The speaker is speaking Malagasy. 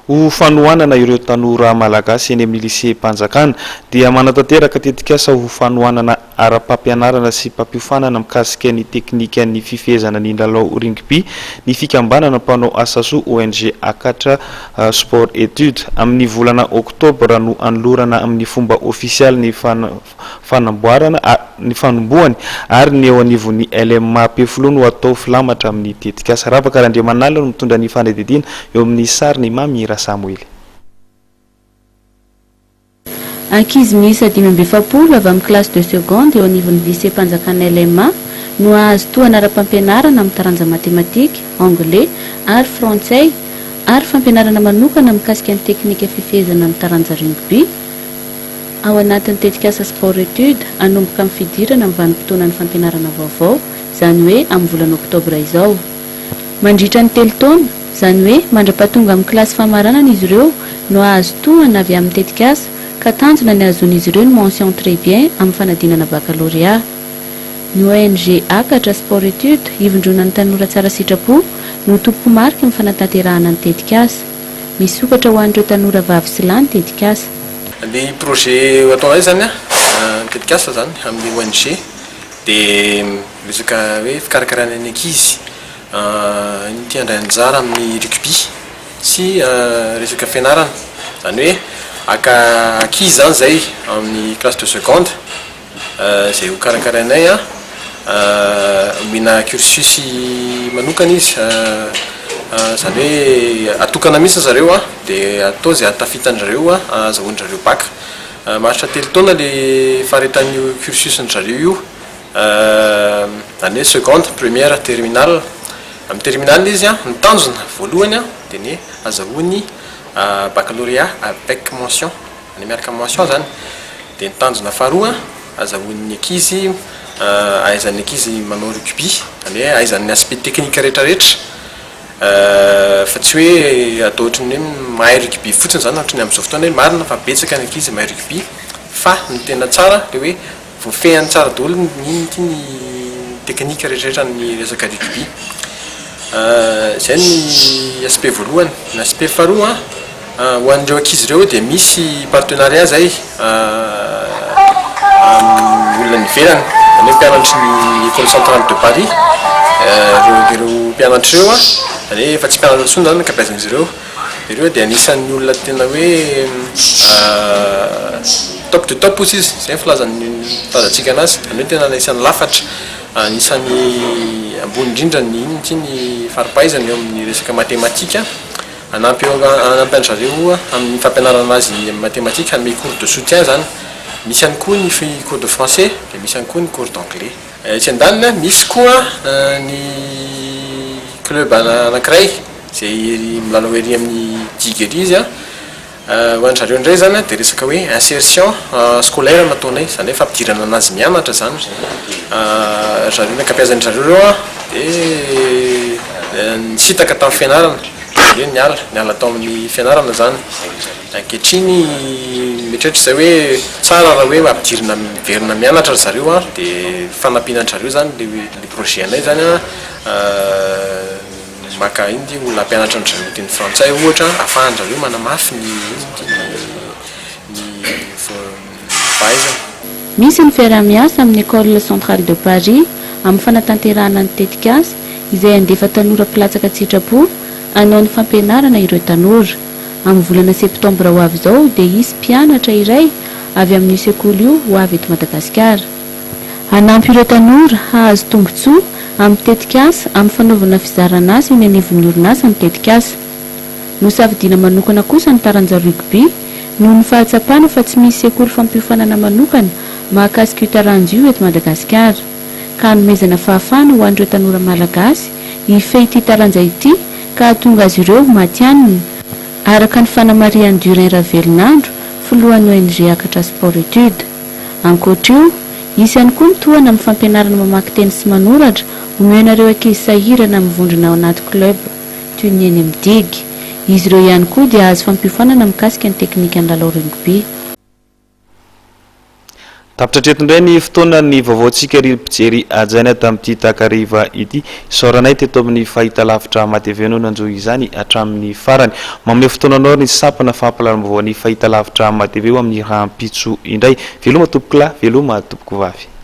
Ho fanohanana ireo tanora malagasy eny amin'ny lycée Mpanjakana dia manatanteraka tetikasa ho fanohanana ara-pampianarana sy mpampihofanana mikasika ny teknika ny fifehezana ny lalao rugby ny fikambanana mpanao asa soa ONG Akatra Sport Etude amin'ny volana Oktobra no anolorana amin'ny fomba ofisialy ny fanamboarana ny fanombohany ary ny eo anivon'ny LMA Peflo no atao filamatra amin'ny tetikasa. Ravakarandriamanala no mitondra ny fanadidina eo amin'ny sariny Mamira Samuel. Ankizy miisa 570 avy amin'ny classe de seconde eo anivon'ny lycée Mpanjakana LMA no azo tohana ara-pampianarana amin'ny taranja matematika, anglais ary frantsay ary fampianarana manokana mikasika ny teknika fifehezana amin'ny taranja rugby. Ao anatin'ny tetikasa sport étude anomboka amin'ny fidirana amin'ny vanim-potoana ny fampianarana vaovao, izany hoe amin'ny volana Oktobra izao. Mandritra ny telo taona, izany hoe mandra-pahatonga amin'ny kilasy famaranana izy ireo no azo tohana avy amin'ny tetikasa ka tanjona ny azon'izy ireo ny mention très bien amin'ny fanadinana baccalauréat. Ny ONG Akatra Sport Étude ivondrona ny tanora tsara sitrapo no tompo marika amin'ny fanatanterahana ny tetikasa. Misokatra ho an'ireo tanora vavy sy lahy ny tetikasa. Ny projet ataonay zany tetikasa zany amin'ny ONG dia resaka hoe fikarakarana ny ankizy ny tiandray anjara amin'ny rugby sy resaka fianarana, zany hoe aka ankizy zany zay amin'ny classe de seconde zay ho karakarainay mina cursus manokana izy zany hoe atokana mihitsy zareo dia atao zay atafitan-jareo azahoan-jareo bac. Maharitra 3 taona le faharetan'io cursus ny zareo io, zany hoe seconde, première, terminale. Amin'ny terminale izy ny tanjona voalohany dia ny azahoany baccalauréat avec mention, ny miaraka mention zany. Dia ny tanjona faharoa azahoan'ny ankizy ahaizan'ny ankizy manao rugby, zany hoe ahaizan'ny aspect technique rehetrarehetra. Fa tsy hoe atao ohatran'ny hoe mahay rugby fotsiny zany ohatran'ny amin'izao fotoana hoe marina fa betsaka ny ankizy mahay rugby, fa ny tena tsara le hoe voafehany tsara daholo ny teknika rehetrarehetra ny resaka rugby. Zay ny aspect voalohany. Ny aspect faharoa ho an'ireo ankizy ireo dia misy partenariat zay olona nivelany, zany hoe mpianatry ny école centrale de Paris. Ireo mpianatra ireo zany hoe efa tsy mpianatra intsony zany ankabeazan'izy ireo dia anisan'ny olona tena hoe top de top ozy izy, zay filazan'ny fitazantsika anazy, zany hoe tena anisan'ny lafatra, anisan'ny ambony indrindra ny faripahaizany eo amin'ny resaka matematika. Anampy an-jareo amin'ny fampianarana azy amin'ny matematika amin'ny cours de soutien zany. Misy ihany koa ny cours de français dia misy ihany koa ny cours d'anglais. Tsy andanina misy koa ny club anankiray zay milalao ery amin'ny Diguery izy ho an'jareo indray zany dia resaka hoe insertion scolaire nataonay, zany hoe fampidirana anazy mianatra zany. Zareo ny ankabeazan'jareo ireo dia nisitaka tamin'ny fianarana, hoe niala tao amin'ny fianarana zany. Ankehitriny mieritreritra zay hoe tsara raha hoe ampidirina miverina mianatra zareo dia fanampinan-jareo zany le projet anay zany maka indy olona mpianatra an-jareo teny frantsay ohatra ahafahan-jareo manamafy ny fahaizana. Misy ny fiarah-miasa amin'ny école centrale de Paris amin'ny fanatanterahana ny tetikasa izay andefa tanora mpilatsaka sitrapo hanao ny fampianarana ireo tanora. Amin'ny volana septambra ho avy izao dia hisy mpianatra iray avy amin'ny sekoly io ho avy eto Madagasikara. Hanampy ireo tanora hahazo tombotsoa amin'ny tetikasa amin'ny fanaovana fizarana asa eny anivon'ny orinasa ny tetikasa. Nosafidiana manokana kosa ny taranja rugby noho ny fahatsapana fa tsy misy sekoly fampiofanana manokana mahakasika io taranja io eto Madagasikara, ka hanomezana fahafahana ho an'ireo tanora malagasy hifehy ity taranja ity ka hahatonga azy ireo matianina. Araka ny fanamarian'ny Durin Ravelinandro, filohan'ny ONG Akatra Sport Étude. Ankoatr'io, isy ihany koa mitohana amin'ny fampianarana mamaky teny sy manoratra omenareo ankizy sahirana mivondrona ao anaty club toy ny eny amin'ny Digue. Izy ireo ihany koa dia azo fampiofanana mikasika ny teknika ny lalao rugby. tapitratretindray ny fotoana ny vaovaontsika ry mpijery ajaina tamin'ity takariva ity soranay teto amin'ny fahitalavitra mateveno nanjo izany hatramin'ny farany manome fotoananao ny sampana fampalarim-baovao ny fahitalavitra mateveo amin'ny rahampitso indray veloma tompoko lahy veloma tompoko vavy